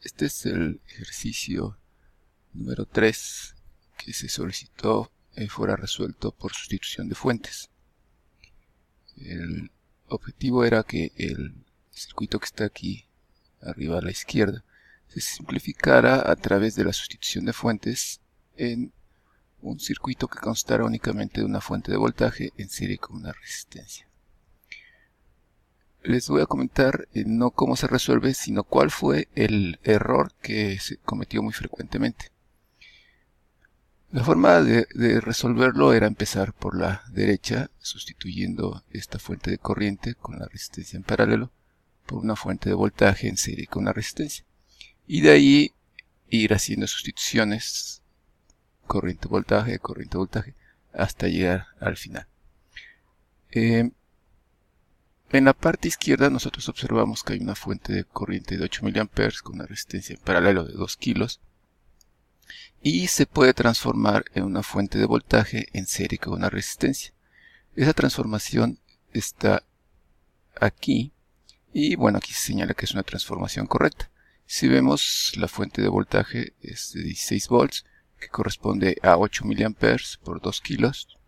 Este es el ejercicio número 3 que se solicitó fuera resuelto por sustitución de fuentes. El objetivo era que el circuito que está aquí arriba a la izquierda se simplificara a través de la sustitución de fuentes en un circuito que constara únicamente de una fuente de voltaje en serie con una resistencia. Les voy a comentar no cómo se resuelve, sino cuál fue el error que se cometió muy frecuentemente. La forma de resolverlo era empezar por la derecha, sustituyendo esta fuente de corriente con la resistencia en paralelo por una fuente de voltaje en serie con una resistencia. Y de ahí ir haciendo sustituciones, corriente-voltaje, hasta llegar al final. En la parte izquierda nosotros observamos que hay una fuente de corriente de 8 mA con una resistencia en paralelo de 2 kilos y se puede transformar en una fuente de voltaje en serie con una resistencia. Esa transformación está aquí y bueno, aquí se señala que es una transformación correcta. Si vemos, la fuente de voltaje es de 16 volts que corresponde a 8 mA por 2 kilos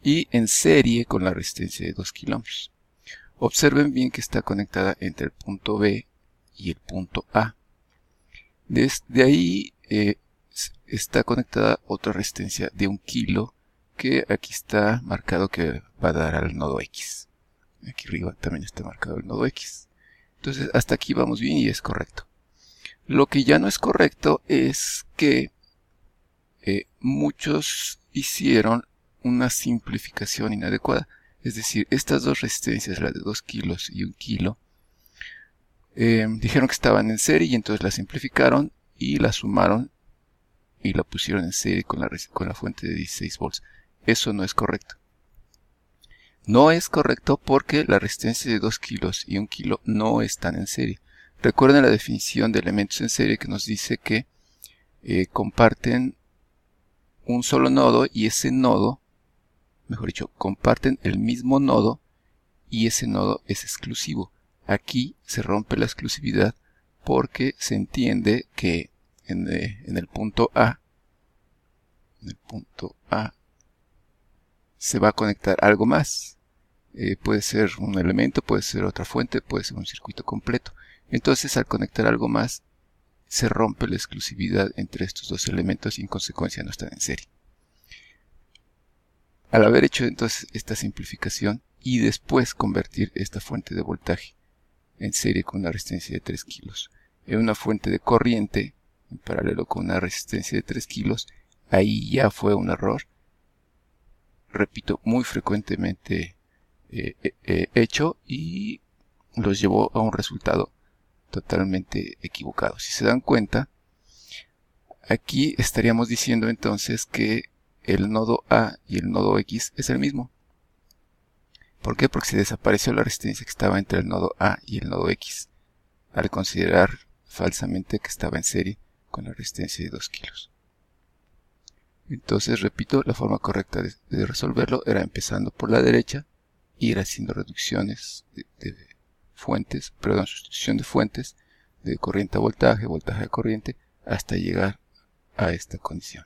y en serie con la resistencia de 2 kilómetros. Observen bien que está conectada entre el punto B y el punto A. Desde ahí está conectada otra resistencia de 1 kilo que aquí está marcado que va a dar al nodo X. Aquí arriba también está marcado el nodo X. Entonces hasta aquí vamos bien y es correcto. Lo que ya no es correcto es que muchos hicieron una simplificación inadecuada. Es decir, estas dos resistencias, la de 2 kilos y 1 kilo, dijeron que estaban en serie y entonces la simplificaron y la sumaron y la pusieron en serie con la fuente de 16 volts. Eso no es correcto. No es correcto porque la resistencia de 2 kilos y 1 kilo no están en serie. Recuerden la definición de elementos en serie que nos dice que comparten un solo nodo y ese nodo, mejor dicho, comparten el mismo nodo y ese nodo es exclusivo. Aquí se rompe la exclusividad porque se entiende que en el punto A se va a conectar algo más. Puede ser un elemento, puede ser otra fuente, puede ser un circuito completo. Entonces, al conectar algo más, se rompe la exclusividad entre estos dos elementos y en consecuencia no están en serie. Al haber hecho entonces esta simplificación y después convertir esta fuente de voltaje en serie con una resistencia de 3 kilos en una fuente de corriente en paralelo con una resistencia de 3 kilos, ahí ya fue un error, repito, muy frecuentemente hecho y los llevó a un resultado totalmente equivocado. Si se dan cuenta, aquí estaríamos diciendo entonces que el nodo A y el nodo X es el mismo. ¿Por qué? Porque se desapareció la resistencia que estaba entre el nodo A y el nodo X, al considerar falsamente que estaba en serie con la resistencia de 2 kilos. Entonces, repito, la forma correcta de resolverlo era empezando por la derecha, ir haciendo reducciones de fuentes, perdón, sustitución de fuentes, de corriente a voltaje, voltaje a corriente, hasta llegar a esta condición.